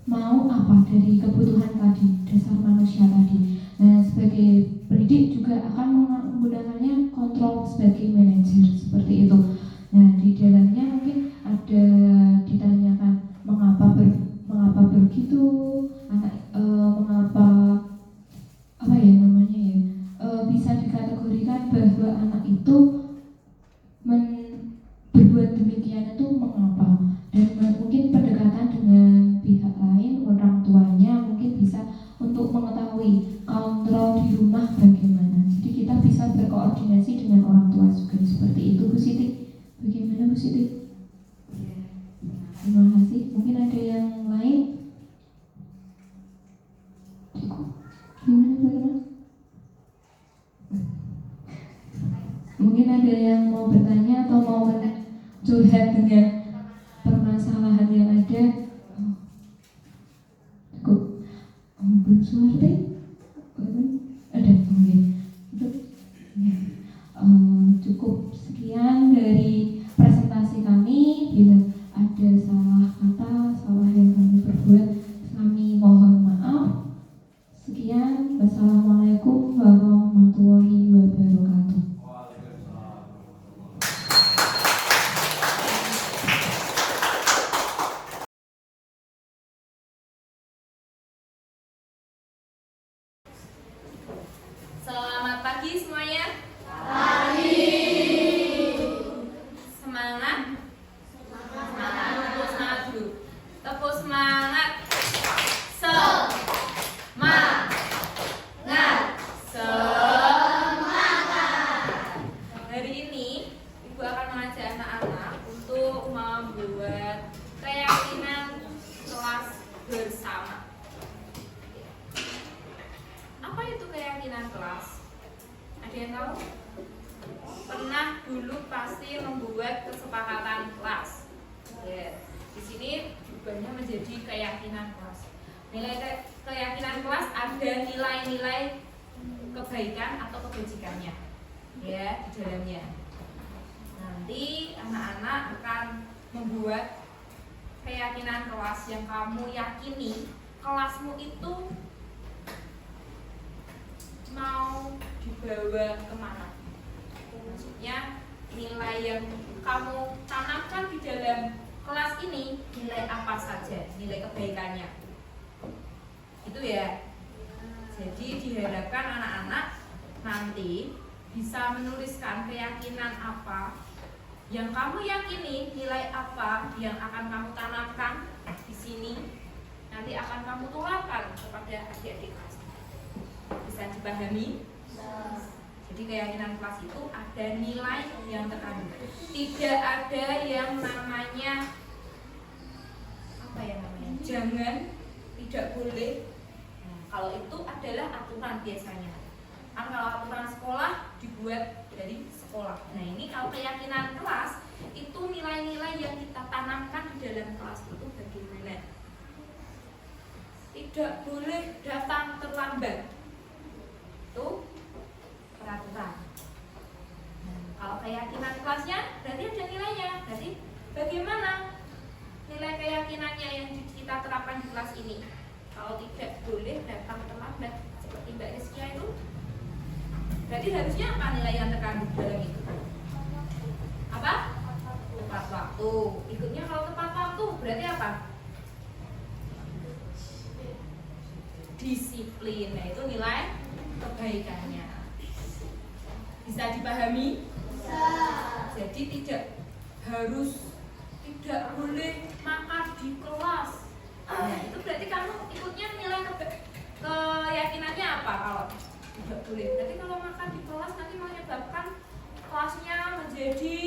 mau apa dari kebutuhan tadi, dasar manusia tadi. Nah sebagai pendidik juga akan menggunakannya kontrol sebagai manajer, seperti itu. Nah di dalamnya mungkin ada ditanyakan mengapa begitu, itu mengapa apa ya namanya ya bisa dikategorikan bahwa anak itu berbuat demikian itu mengapa, dan mungkin pendekatan dengan pihak lain, orang tuanya mungkin bisa untuk mengetahui kontrol di rumah bagaimana. Jadi kita bisa berkoordinasi dengan orang tua juga seperti itu. Bu Siti, bagaimana Bu Siti? Terima kasih. Mungkin ada yang lain? Gimana bagaimana? Mungkin ada yang mau bertanya atau mau curhat dengan permasalahan yang ada. Cukup. Belum suara ada mungkin. Cukup sekian dari presentasi kami. Bila ada salah kata, salah yang kami perbuat, kami mohon maaf. Sekian. Wassalamualaikum warahmatullahi wabarakatuh. Selamat pagi semuanya. Semangat. Tepuk semangat dulu. Tepuk semangat. Hari ini Ibu akan mengajak anak-anak untuk membuat keyakinan kelas bersama. Apa itu keyakinan kelas? Ada yang tahu? Pernah dulu pasti membuat kesepakatan kelas. Ya, di sini jawabannya menjadi keyakinan kelas. Nilai keyakinan kelas ada nilai-nilai kebaikan atau kebajikannya, ya, di dalamnya. Nanti anak-anak akan membuat keyakinan kelas yang kamu yakini kelasmu itu mau dibawa kemana. Maksudnya nilai yang kamu tanamkan di dalam kelas ini nilai apa saja, nilai kebaikannya itu ya. Jadi diharapkan anak-anak nanti bisa menuliskan keyakinan apa yang kamu yakini, nilai apa yang akan kamu tanamkan di sini, nanti akan kamu tularkan kepada adik-adik kelas. Bisa dipahami? Jadi keyakinan kelas itu ada nilai yang terkandung. Tidak ada yang namanya apa ya namanya? Jangan, tidak boleh. Nah, kalau itu adalah aturan biasanya. Kan kalau aturan sekolah dibuat dari sekolah. Nah, ini kalau keyakinan kelas itu nilai-nilai yang kita tanamkan di dalam kelas itu bagaimana? Tidak boleh datang terlambat. Itu peraturan. Nah, kalau keyakinan kelasnya berarti ada nilainya. Berarti bagaimana nilai keyakinannya yang kita terapkan di kelas ini? Kalau tidak boleh datang terlambat seperti Mbak Rizkia itu, berarti harusnya apa nilai yang terkandung dalam itu? Apa? Tepat waktu. Ikutnya kalau tepat waktu berarti apa? Disiplin. Nah, itu nilai kebaikannya. Bisa dipahami? Bisa. Jadi tidak boleh makan di kelas. Nah, itu berarti kamu ikutnya nilai keyakinannya apa kalau tidak boleh? Berarti kalau makan di kelas nanti menyebabkan kelasnya menjadi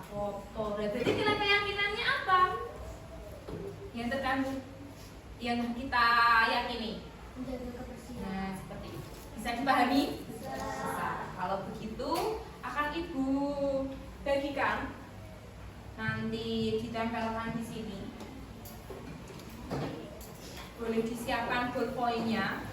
kotor. Berarti nilai keyakinannya apa? Yang terkandung, yang kita yakini. Nah, seperti itu. Bisa dipahami? Bisa. Kalau begitu akan Ibu bagikan, nanti ditempelkan di sini. Boleh disiapkan ballpoint-nya.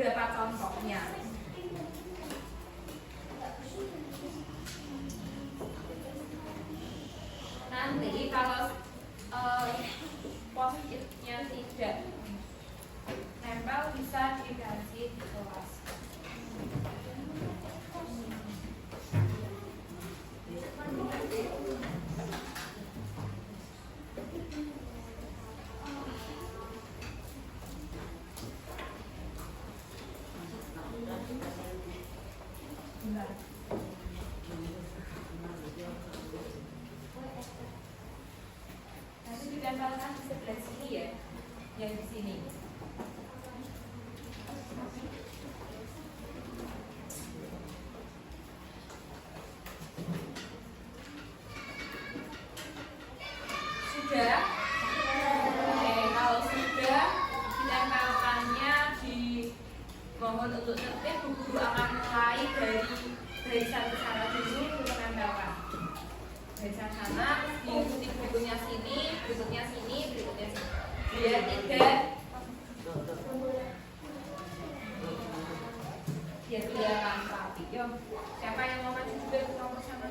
beberapa contohnya. Nanti kalau post-it-nya tidak nempel bisa diganti di kelas. Nanti ditempelkan di sebelah sini ya, yang di sini. Sudah? Oke, kalau sudah ditempelkannya di mohon untuk tertib, Bu Guru akan mulai dari barisan kesana dulu untuk menempelkan. Barisan sana, diikuti berikutnya sini, berikutnya sini, berikutnya sini. Biar biar kelihatan rapi. Yuk, siapa yang mau maju juga ke nomor sana?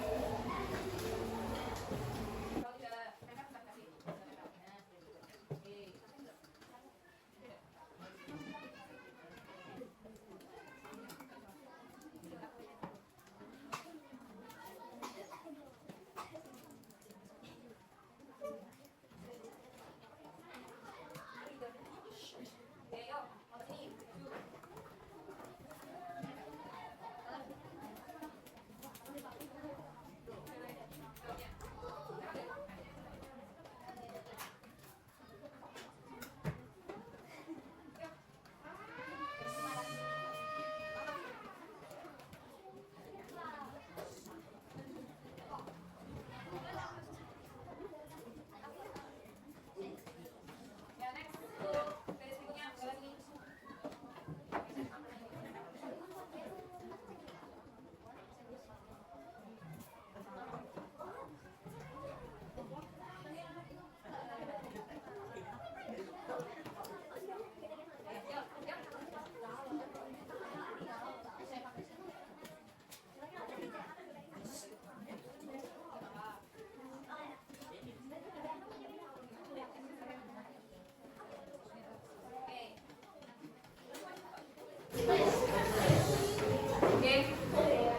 Oke, bisa ya.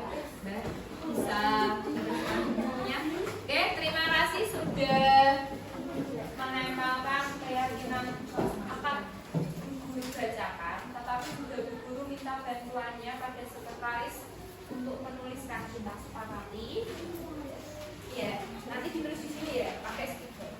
Oke, terima kasih sudah menempelkan keyakinan akan dibacakan, tetapi sudah Bu Guru minta bantuannya pada sekretaris untuk menuliskan kita sepakati. Ya, nanti ditulis di sini ya, pakai stiker.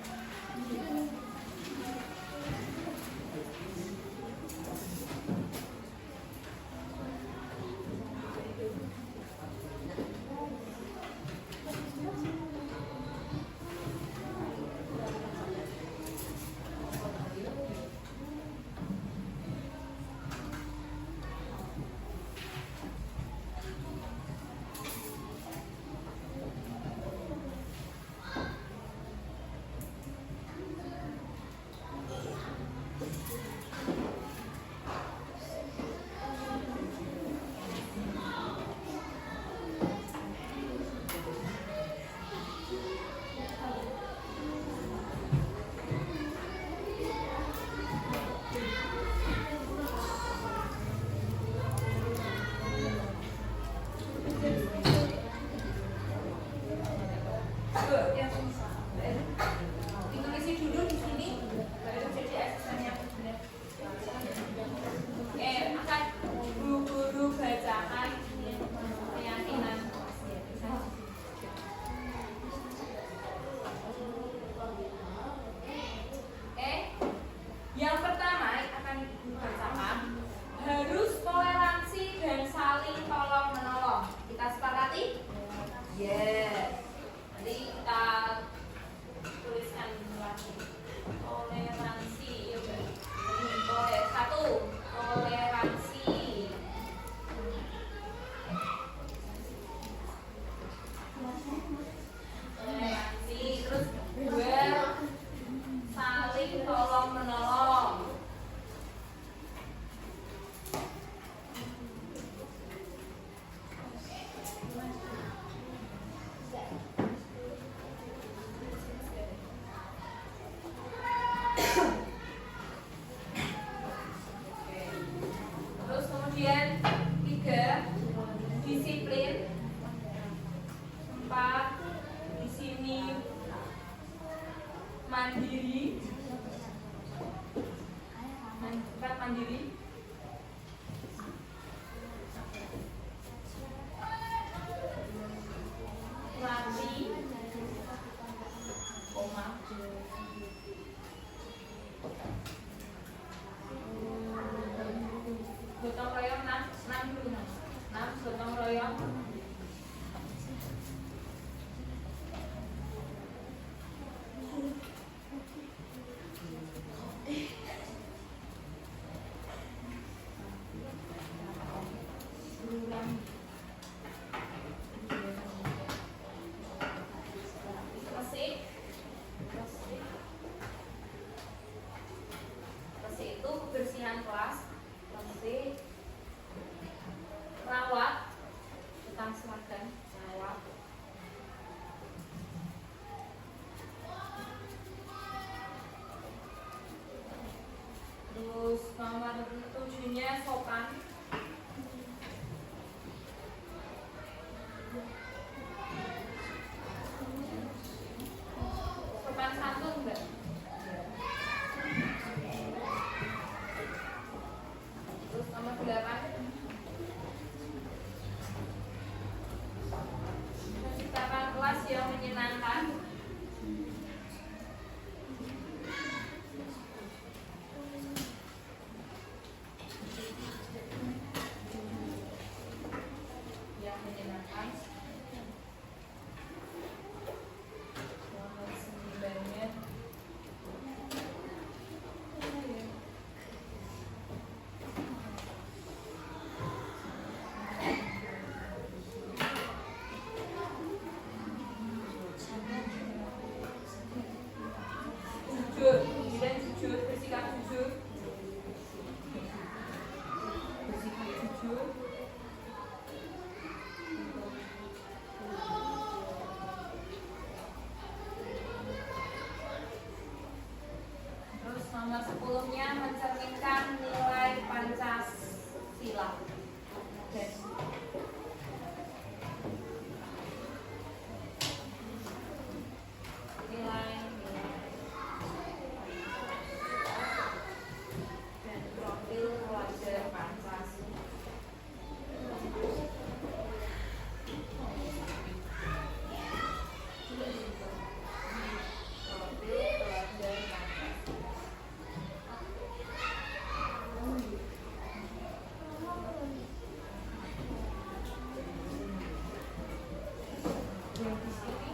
Kemudian 3, disiplin. 4, di sini mandiri. 4, mandiri. 5, koma. 6, gotong royong. 6 gotong royong. 3 itu kebersihan kelas. Resik, rawat, tentang seragam, rawat. Terus nomor 7-nya sopan. Sopan santun enggak? Terus nomor 8, menciptakan kelas yang menyenangkan. Yang menyenangkan. Nomor 9-nya jujur, dan jujur, bersikap jujur. Bersikap jujur. Terus nomor 10-nya mencerminkan nilai Pancasila. Oke. Nilai dan profil pelajar Pancasila. Profil pelajar Pancasila. Yang di sini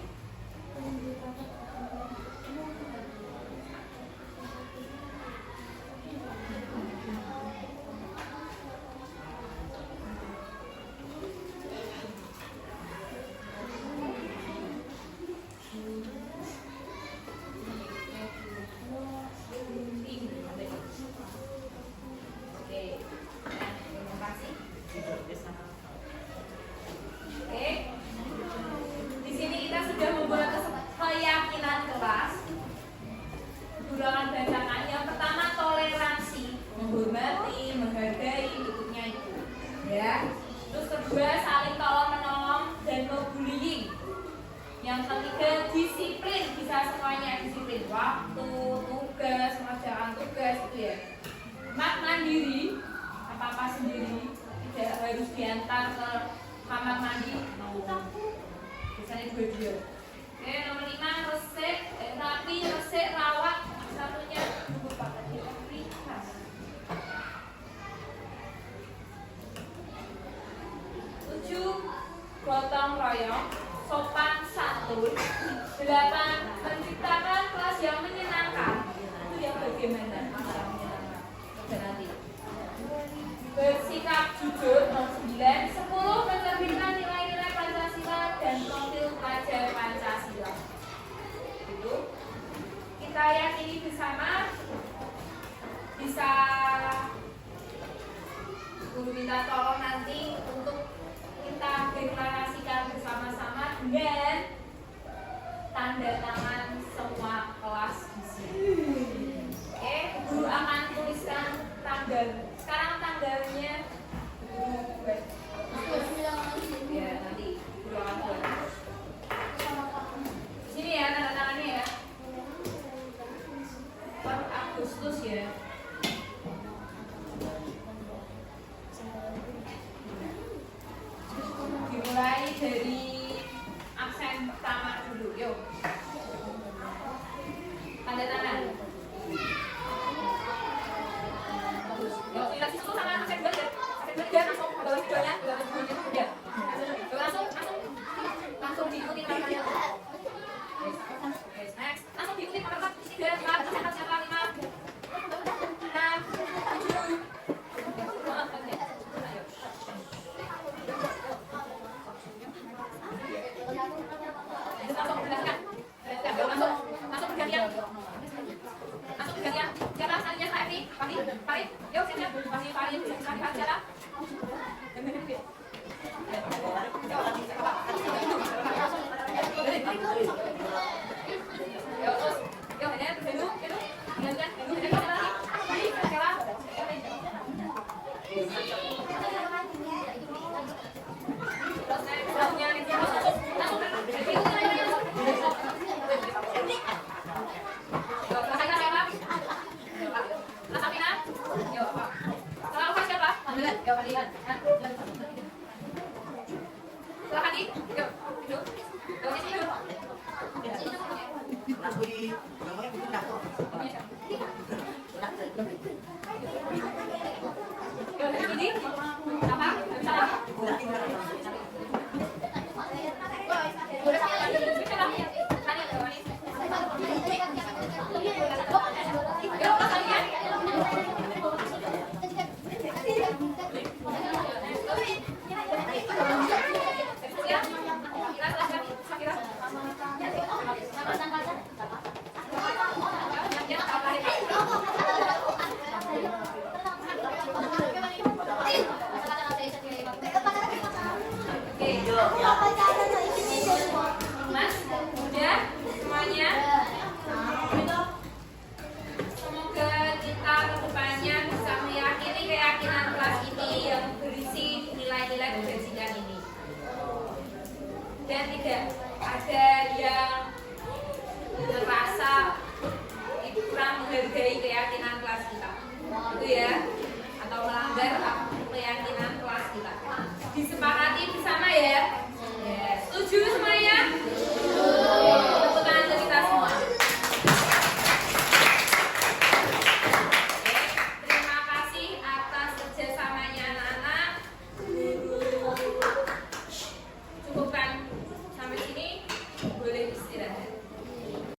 oke, terima kasih. Oke, di sini kita sudah membuat keyakinan kelas. Gurauan bacaan yang pertama toleransi, menghormati, menghargai, berikutnya itu, ya. Terus kedua saling tolong menolong dan no bullying. Yang ketiga disiplin, bisa semuanya disiplin waktu, tugas, mengerjakan tugas itu ya. Mandiri, apa-apa sendiri, tidak harus diantar ke kamar mandi, biasanya dua-dua. Oke, nomor 5 resik, rapi, resik, rawat. Satunya lupa tadi, prioritas. 7 gotong royong, sopan santun. 8 menciptakan kelas yang menyenangkan. Itu yang bagaimana? Yang menyenangkan. Oke, nanti. Bersikap jujur. Nomor 9. 10 menerbitkan nilai-nilai Pancasila dan profil pelajar Pancasila. Itu kita yakini bersama bisa guru minta tolong nanti untuk kita deklarasikan bersama-sama dengan tanda tangan semua kelas di sini. Oke, guru akan tuliskan tanggal. Sekarang tanggalnya dari absen pertama dulu, yuk. Tanda tangan. Yuk, kita situ sama absen belajar. Absen belajar langsung ke bawah videonya, ke bawah videonya. Yuk, langsung diikuti namanya. Next, langsung diikuti nomor 4, 3, 4, 5, 3